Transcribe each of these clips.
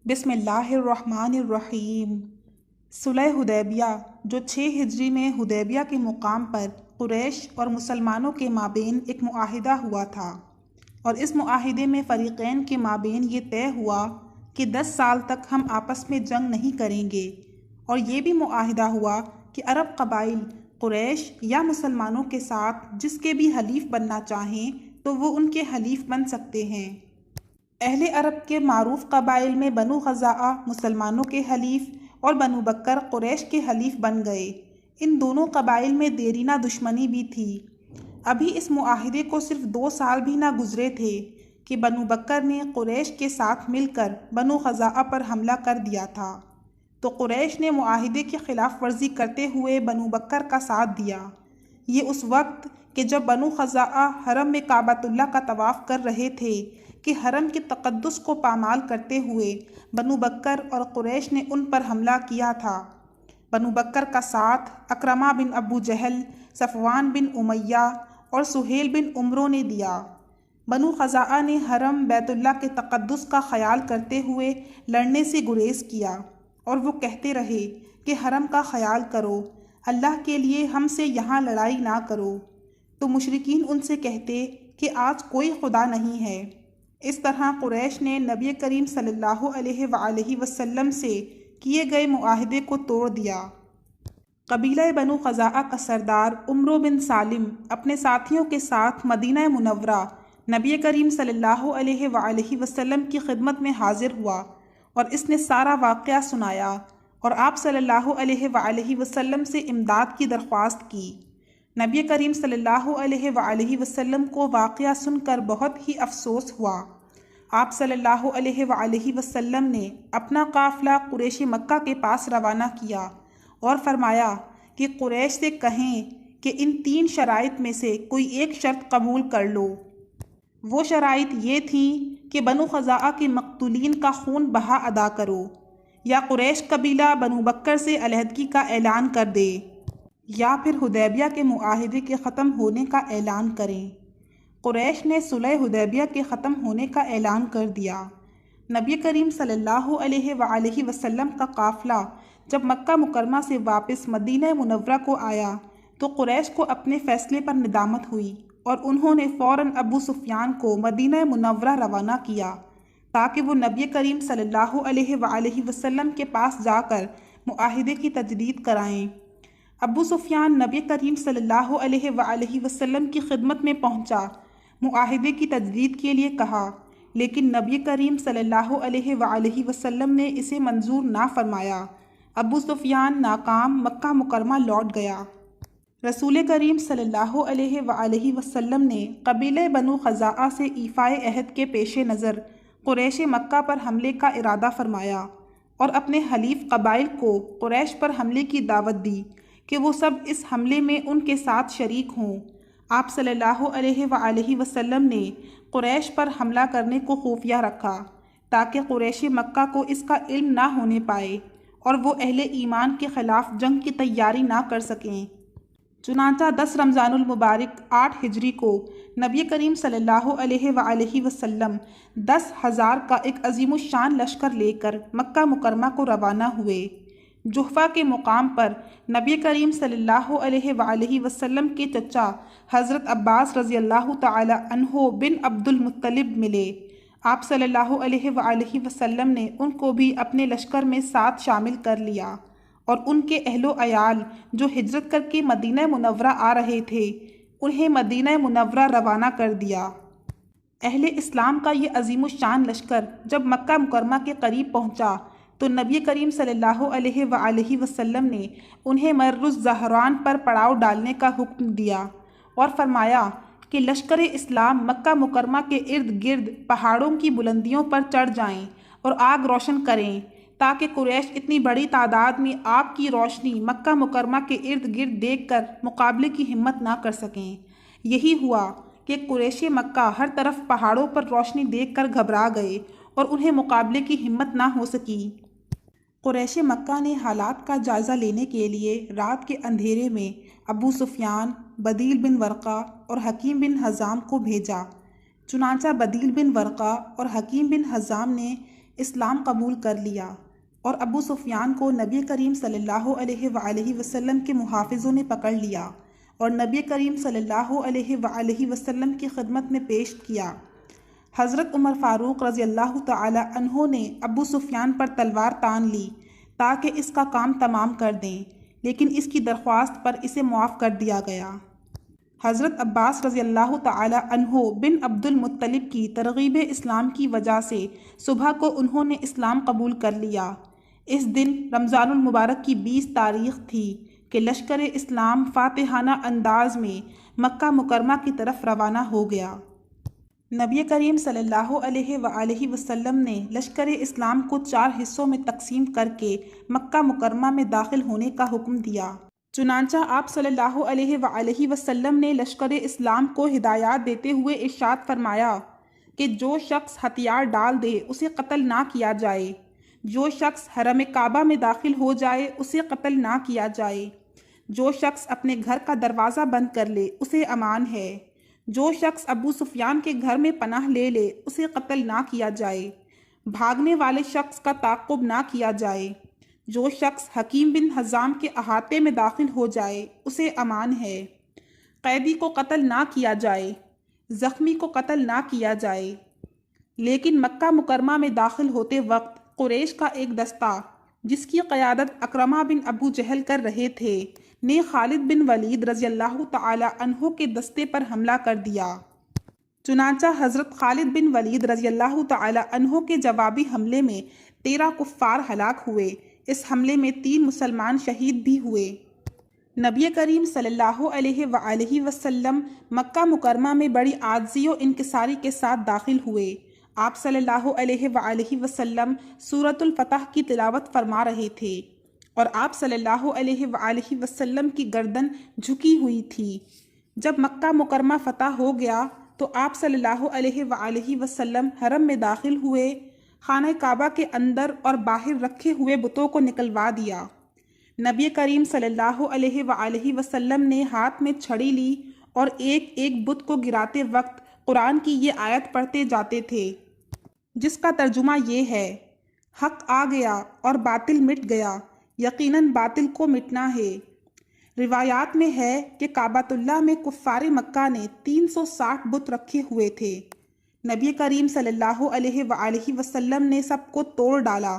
بسم اللہ الرحمن الرحیم۔ صلح حدیبیہ جو 6 ہجری میں حدیبیہ کے مقام پر قریش اور مسلمانوں کے مابین ایک معاہدہ ہوا تھا، اور اس معاہدے میں فریقین کے مابین یہ طے ہوا کہ 10 سال تک ہم آپس میں جنگ نہیں کریں گے، اور یہ بھی معاہدہ ہوا کہ عرب قبائل قریش یا مسلمانوں کے ساتھ جس کے بھی حلیف بننا چاہیں تو وہ ان کے حلیف بن سکتے ہیں۔ اہل عرب کے معروف قبائل میں بنو خزاعہ مسلمانوں کے حلیف اور بنو بکر قریش کے حلیف بن گئے۔ ان دونوں قبائل میں دیرینہ دشمنی بھی تھی۔ ابھی اس معاہدے کو صرف 2 سال بھی نہ گزرے تھے کہ بنو بکر نے قریش کے ساتھ مل کر بنو خزاعہ پر حملہ کر دیا تھا، تو قریش نے معاہدے کی خلاف ورزی کرتے ہوئے بنو بکر کا ساتھ دیا۔ یہ اس وقت کہ جب بنو خزاعہ حرم میں کعبۃ اللہ کا طواف کر رہے تھے کہ حرم کے تقدس کو پامال کرتے ہوئے بنو بکر اور قریش نے ان پر حملہ کیا تھا۔ بنو بکر کا ساتھ اکرمہ بن ابو جہل، صفوان بن امیہ اور سہیل بن عمرو نے دیا۔ بنو خزاعہ نے حرم بیت اللہ کے تقدس کا خیال کرتے ہوئے لڑنے سے گریز کیا، اور وہ کہتے رہے کہ حرم کا خیال کرو، اللہ کے لیے ہم سے یہاں لڑائی نہ کرو۔ تو مشرکین ان سے کہتے کہ آج کوئی خدا نہیں ہے۔ اس طرح قریش نے نبی کریم صلی اللہ علیہ وآلہ وسلم سے کیے گئے معاہدے کو توڑ دیا۔ قبیلہ بنو خزاعہ کا سردار عمرو بن سالم اپنے ساتھیوں کے ساتھ مدینہ منورہ نبی کریم صلی اللہ علیہ وآلہ وسلم کی خدمت میں حاضر ہوا، اور اس نے سارا واقعہ سنایا اور آپ صلی اللہ علیہ وآلہ وسلم سے امداد کی درخواست کی۔ نبی کریم صلی اللہ علیہ وآلہ وسلم کو واقعہ سن کر بہت ہی افسوس ہوا۔ آپ صلی اللہ علیہ وآلہ وسلم نے اپنا قافلہ قریش مکہ کے پاس روانہ کیا اور فرمایا کہ قریش سے کہیں کہ ان 3 شرائط میں سے کوئی ایک شرط قبول کر لو۔ وہ شرائط یہ تھیں کہ بنو خزاعہ کے مقتولین کا خون بہا ادا کرو، یا قریش قبیلہ بنو بکر سے علیحدگی کا اعلان کر دے، یا پھر حدیبیہ کے معاہدے کے ختم ہونے کا اعلان کریں۔ قریش نے صلح حدیبیہ کے ختم ہونے کا اعلان کر دیا۔ نبی کریم صلی اللہ علیہ وآلہ وسلم کا قافلہ جب مکہ مکرمہ سے واپس مدینہ منورہ کو آیا تو قریش کو اپنے فیصلے پر ندامت ہوئی، اور انہوں نے فوراً ابو سفیان کو مدینہ منورہ روانہ کیا تاکہ وہ نبی کریم صلی اللہ علیہ وآلہ وسلم کے پاس جا کر معاہدے کی تجدید کرائیں۔ ابو سفیان نبی کریم صلی اللہ علیہ وآلہ وسلم کی خدمت میں پہنچا، معاہدے کی تجدید کے لیے کہا، لیکن نبی کریم صلی اللہ علیہ وآلہ وسلم نے اسے منظور نہ فرمایا۔ ابو سفیان ناکام مکہ مکرمہ لوٹ گیا۔ رسول کریم صلی اللہ علیہ وآلہ وسلم نے قبیلہ بنو خزاعہ سے ایفائے عہد کے پیش نظر قریش مکہ پر حملے کا ارادہ فرمایا، اور اپنے حلیف قبائل کو قریش پر حملے کی دعوت دی کہ وہ سب اس حملے میں ان کے ساتھ شریک ہوں۔ آپ صلی اللہ علیہ وآلہ وسلم نے قریش پر حملہ کرنے کو خفیہ رکھا تاکہ قریش مکہ کو اس کا علم نہ ہونے پائے اور وہ اہل ایمان کے خلاف جنگ کی تیاری نہ کر سکیں۔ چنانچہ 10 رمضان المبارک 8 ہجری کو نبی کریم صلی اللہ علیہ وآلہ وسلم 10,000 کا ایک عظیم الشان لشکر لے کر مکہ مکرمہ کو روانہ ہوئے۔ جحفہ کے مقام پر نبی کریم صلی اللہ علیہ وآلہ وسلم کے چچا حضرت عباس رضی اللہ تعالی عنہ بن عبد المطلب ملے۔ آپ صلی اللہ علیہ وآلہ وسلم نے ان کو بھی اپنے لشکر میں ساتھ شامل کر لیا، اور ان کے اہل و عیال جو ہجرت کر کے مدینہ منورہ آ رہے تھے انہیں مدینہ منورہ روانہ کر دیا۔ اہل اسلام کا یہ عظیم الشان لشکر جب مکہ مکرمہ کے قریب پہنچا تو نبی کریم صلی اللہ علیہ وآلہ وسلم نے انہیں مر الزہران پر پڑاؤ ڈالنے کا حکم دیا، اور فرمایا کہ لشکر اسلام مکہ مکرمہ کے ارد گرد پہاڑوں کی بلندیوں پر چڑھ جائیں اور آگ روشن کریں، تاکہ قریش اتنی بڑی تعداد میں آگ کی روشنی مکہ مکرمہ کے ارد گرد دیکھ کر مقابلے کی ہمت نہ کر سکیں۔ یہی ہوا کہ قریش مکہ ہر طرف پہاڑوں پر روشنی دیکھ کر گھبرا گئے اور انہیں مقابلے کی ہمت نہ ہو سکی۔ قریش مکہ نے حالات کا جائزہ لینے کے لیے رات کے اندھیرے میں ابو سفیان، بدیل بن ورقہ اور حکیم بن حزام کو بھیجا۔ چنانچہ بدیل بن ورقہ اور حکیم بن حزام نے اسلام قبول کر لیا اور ابو سفیان کو نبی کریم صلی اللہ علیہ وآلہ وسلم کے محافظوں نے پکڑ لیا اور نبی کریم صلی اللہ علیہ وآلہ وسلم کی خدمت میں پیش کیا۔ حضرت عمر فاروق رضی اللہ تعالی عنہ نے ابو سفیان پر تلوار تان لی تاکہ اس کا کام تمام کر دیں، لیکن اس کی درخواست پر اسے معاف کر دیا گیا۔ حضرت عباس رضی اللہ تعالی عنہ بن عبد المطلب کی ترغیب اسلام کی وجہ سے صبح کو انہوں نے اسلام قبول کر لیا۔ اس دن رمضان المبارک کی 20 تاریخ تھی کہ لشکر اسلام فاتحانہ انداز میں مکہ مکرمہ کی طرف روانہ ہو گیا۔ نبی کریم صلی اللہ علیہ وآلہ وسلم نے لشکر اسلام کو 4 حصوں میں تقسیم کر کے مکہ مکرمہ میں داخل ہونے کا حکم دیا۔ چنانچہ آپ صلی اللہ علیہ وآلہ وسلم نے لشکر اسلام کو ہدایات دیتے ہوئے ارشاد فرمایا کہ جو شخص ہتھیار ڈال دے اسے قتل نہ کیا جائے، جو شخص حرم کعبہ میں داخل ہو جائے اسے قتل نہ کیا جائے، جو شخص اپنے گھر کا دروازہ بند کر لے اسے امان ہے، جو شخص ابو سفیان کے گھر میں پناہ لے لے اسے قتل نہ کیا جائے، بھاگنے والے شخص کا تعقب نہ کیا جائے، جو شخص حکیم بن حزام کے احاطے میں داخل ہو جائے اسے امان ہے، قیدی کو قتل نہ کیا جائے، زخمی کو قتل نہ کیا جائے۔ لیکن مکہ مکرمہ میں داخل ہوتے وقت قریش کا ایک دستہ جس کی قیادت اکرمہ بن ابو جہل کر رہے تھے نے خالد بن ولید رضی اللہ تعالی عنہ کے دستے پر حملہ کر دیا۔ چنانچہ حضرت خالد بن ولید رضی اللہ تعالی عنہ کے جوابی حملے میں 13 کفار ہلاک ہوئے۔ اس حملے میں 3 مسلمان شہید بھی ہوئے۔ نبی کریم صلی اللہ علیہ وآلہ وسلم مکہ مکرمہ میں بڑی عاجزی و انکساری کے ساتھ داخل ہوئے۔ آپ صلی اللہ علیہ وآلہ وسلم سورۃ الفتح کی تلاوت فرما رہے تھے اور آپ صلی اللہ علیہ وآلہ وسلم کی گردن جھکی ہوئی تھی۔ جب مکہ مکرمہ فتح ہو گیا تو آپ صلی اللہ علیہ وآلہ وسلم حرم میں داخل ہوئے، خانہ کعبہ کے اندر اور باہر رکھے ہوئے بتوں کو نکلوا دیا۔ نبی کریم صلی اللہ علیہ وآلہ وسلم نے ہاتھ میں چھڑی لی اور ایک ایک بت کو گراتے وقت قرآن کی یہ آیت پڑھتے جاتے تھے، جس کا ترجمہ یہ ہے: حق آ گیا اور باطل مٹ گیا، یقیناً باطل کو مٹنا ہے۔ روایات میں ہے کہ کعبۃ اللہ میں کفار مکہ نے 360 بت رکھے ہوئے تھے۔ نبی کریم صلی اللہ علیہ وآلہ وسلم نے سب کو توڑ ڈالا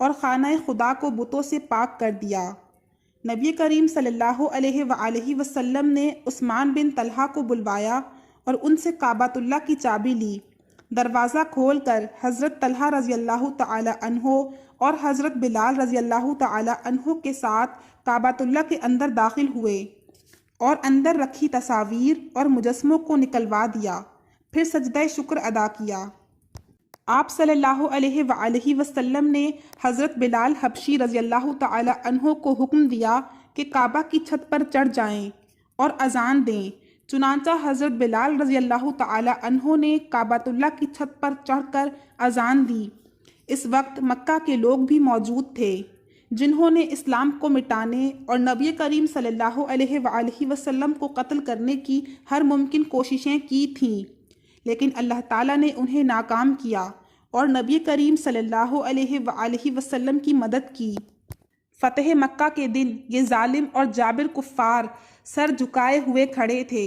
اور خانہ خدا کو بتوں سے پاک کر دیا۔ نبی کریم صلی اللہ علیہ وآلہ وسلم نے عثمان بن طلحہ کو بلوایا اور ان سے کعبۃ اللہ کی چابی لی۔ دروازہ کھول کر حضرت طلحہ رضی اللہ تعالی عنہ اور حضرت بلال رضی اللہ تعالی عنہ کے ساتھ کعبۃ اللہ کے اندر داخل ہوئے اور اندر رکھی تصاویر اور مجسموں کو نکلوا دیا، پھر سجدہ شکر ادا کیا۔ آپ صلی اللہ علیہ وآلہ وسلم نے حضرت بلال حبشی رضی اللہ تعالی عنہ کو حکم دیا کہ کعبہ کی چھت پر چڑھ جائیں اور اذان دیں۔ چنانچہ حضرت بلال رضی اللہ تعالی عنہ نے کعبۃ اللہ کی چھت پر چڑھ کر اذان دی۔ اس وقت مکہ کے لوگ بھی موجود تھے جنہوں نے اسلام کو مٹانے اور نبی کریم صلی اللہ علیہ وآلہ وسلم کو قتل کرنے کی ہر ممکن کوششیں کی تھیں، لیکن اللہ تعالیٰ نے انہیں ناکام کیا اور نبی کریم صلی اللہ علیہ وآلہ وسلم کی مدد کی۔ فتح مکہ کے دن یہ ظالم اور جابر کفار سر جھکائے ہوئے کھڑے تھے۔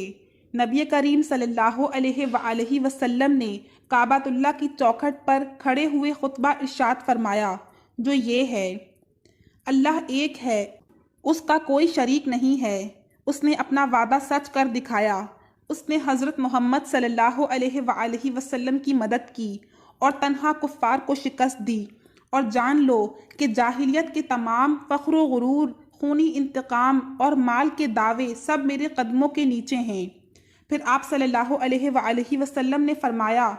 نبی کریم صلی اللہ علیہ وآلہ وسلم نے کعبۃ اللہ کی چوکھٹ پر کھڑے ہوئے خطبہ ارشاد فرمایا جو یہ ہے: اللہ ایک ہے، اس کا کوئی شریک نہیں ہے، اس نے اپنا وعدہ سچ کر دکھایا، اس نے حضرت محمد صلی اللہ علیہ وآلہ وسلم کی مدد کی اور تنہا کفار کو شکست دی، اور جان لو کہ جاہلیت کے تمام فخر و غرور، خونی انتقام اور مال کے دعوے سب میرے قدموں کے نیچے ہیں۔ پھر آپ صلی اللہ علیہ وآلہ وسلم نے فرمایا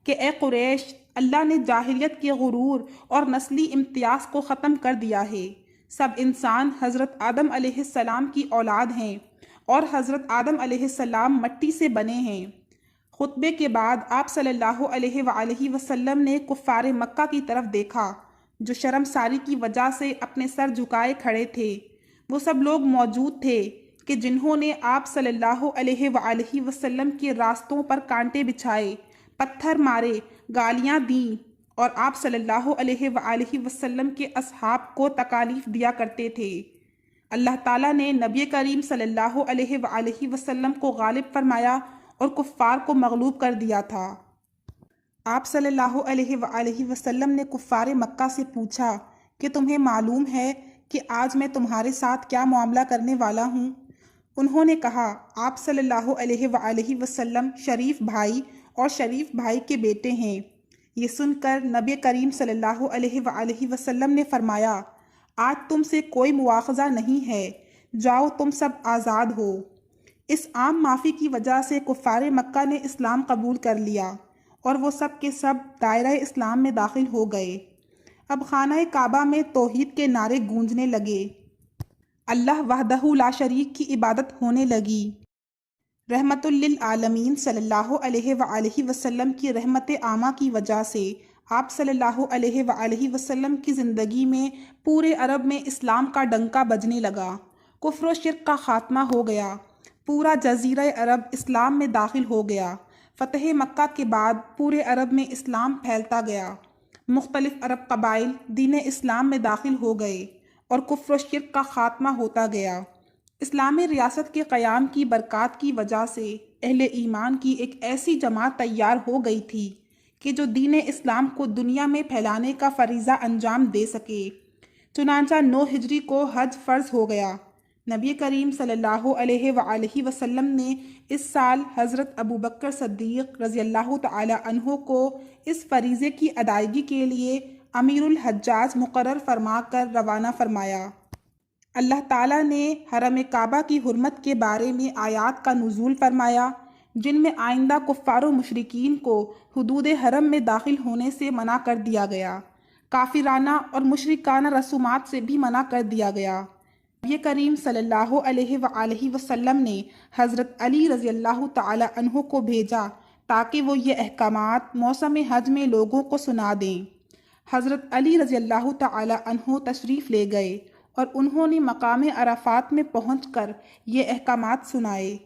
کہ اے قریش، اللہ نے جاہلیت کے غرور اور نسلی امتیاز کو ختم کر دیا ہے۔ سب انسان حضرت آدم علیہ السلام کی اولاد ہیں اور حضرت آدم علیہ السلام مٹی سے بنے ہیں۔ خطبے کے بعد آپ صلی اللہ علیہ وآلہ وسلم نے کفار مکہ کی طرف دیکھا جو شرمساری کی وجہ سے اپنے سر جھکائے کھڑے تھے۔ وہ سب لوگ موجود تھے کہ جنہوں نے آپ صلی اللہ علیہ وآلہ وسلم کے راستوں پر کانٹے بچھائے، پتھر مارے، گالیاں دیں اور آپ صلی اللہ علیہ وآلہ وسلم کے اصحاب کو تکالیف دیا کرتے تھے۔ اللہ تعالیٰ نے نبی کریم صلی اللہ علیہ وآلہ وسلم کو غالب فرمایا اور کفار کو مغلوب کر دیا تھا۔ آپ صلی اللہ علیہ وآلہ وسلم نے کفار مکہ سے پوچھا کہ تمہیں معلوم ہے کہ آج میں تمہارے ساتھ کیا معاملہ کرنے والا ہوں؟ انہوں نے کہا، آپ صلی اللہ علیہ وآلہ وسلم شریف بھائی اور شریف بھائی کے بیٹے ہیں۔ یہ سن کر نبی کریم صلی اللہ علیہ وآلہ وسلم نے فرمایا، آج تم سے کوئی مواخذہ نہیں ہے، جاؤ تم سب آزاد ہو۔ اس عام معافی کی وجہ سے کفار مکہ نے اسلام قبول کر لیا اور وہ سب کے سب دائرہ اسلام میں داخل ہو گئے۔ اب خانہ کعبہ میں توحید کے نعرے گونجنے لگے، اللہ وحدہ لا شریک کی عبادت ہونے لگی۔ رحمت للعالمین صلی اللہ علیہ وآلہ وسلم کی رحمت عامہ کی وجہ سے آپ صلی اللہ علیہ وآلہ وسلم کی زندگی میں پورے عرب میں اسلام کا ڈنکا بجنے لگا، کفر و شرک کا خاتمہ ہو گیا، پورا جزیرہ عرب اسلام میں داخل ہو گیا۔ فتح مکہ کے بعد پورے عرب میں اسلام پھیلتا گیا، مختلف عرب قبائل دین اسلام میں داخل ہو گئے اور کفر و شرک کا خاتمہ ہوتا گیا۔ اسلامی ریاست کے قیام کی برکات کی وجہ سے اہل ایمان کی ایک ایسی جماعت تیار ہو گئی تھی کہ جو دین اسلام کو دنیا میں پھیلانے کا فریضہ انجام دے سکے۔ چنانچہ 9 ہجری کو حج فرض ہو گیا۔ نبی کریم صلی اللہ علیہ وآلہ وسلم نے اس سال حضرت ابوبکر صدیق رضی اللہ تعالی عنہ کو اس فریضے کی ادائیگی کے لیے امیر الحجاج مقرر فرما کر روانہ فرمایا۔ اللہ تعالیٰ نے حرم کعبہ کی حرمت کے بارے میں آیات کا نزول فرمایا، جن میں آئندہ کفار و مشرکین کو حدود حرم میں داخل ہونے سے منع کر دیا گیا، کافرانہ اور مشرکانہ رسومات سے بھی منع کر دیا گیا۔ نبی کریم صلی اللہ علیہ وآلہ وسلم نے حضرت علی رضی اللہ تعالی عنہ کو بھیجا تاکہ وہ یہ احکامات موسم حج میں لوگوں کو سنا دیں۔ حضرت علی رضی اللہ تعالی عنہ تشریف لے گئے اور انہوں نے مقام عرفات میں پہنچ کر یہ احکامات سنائے۔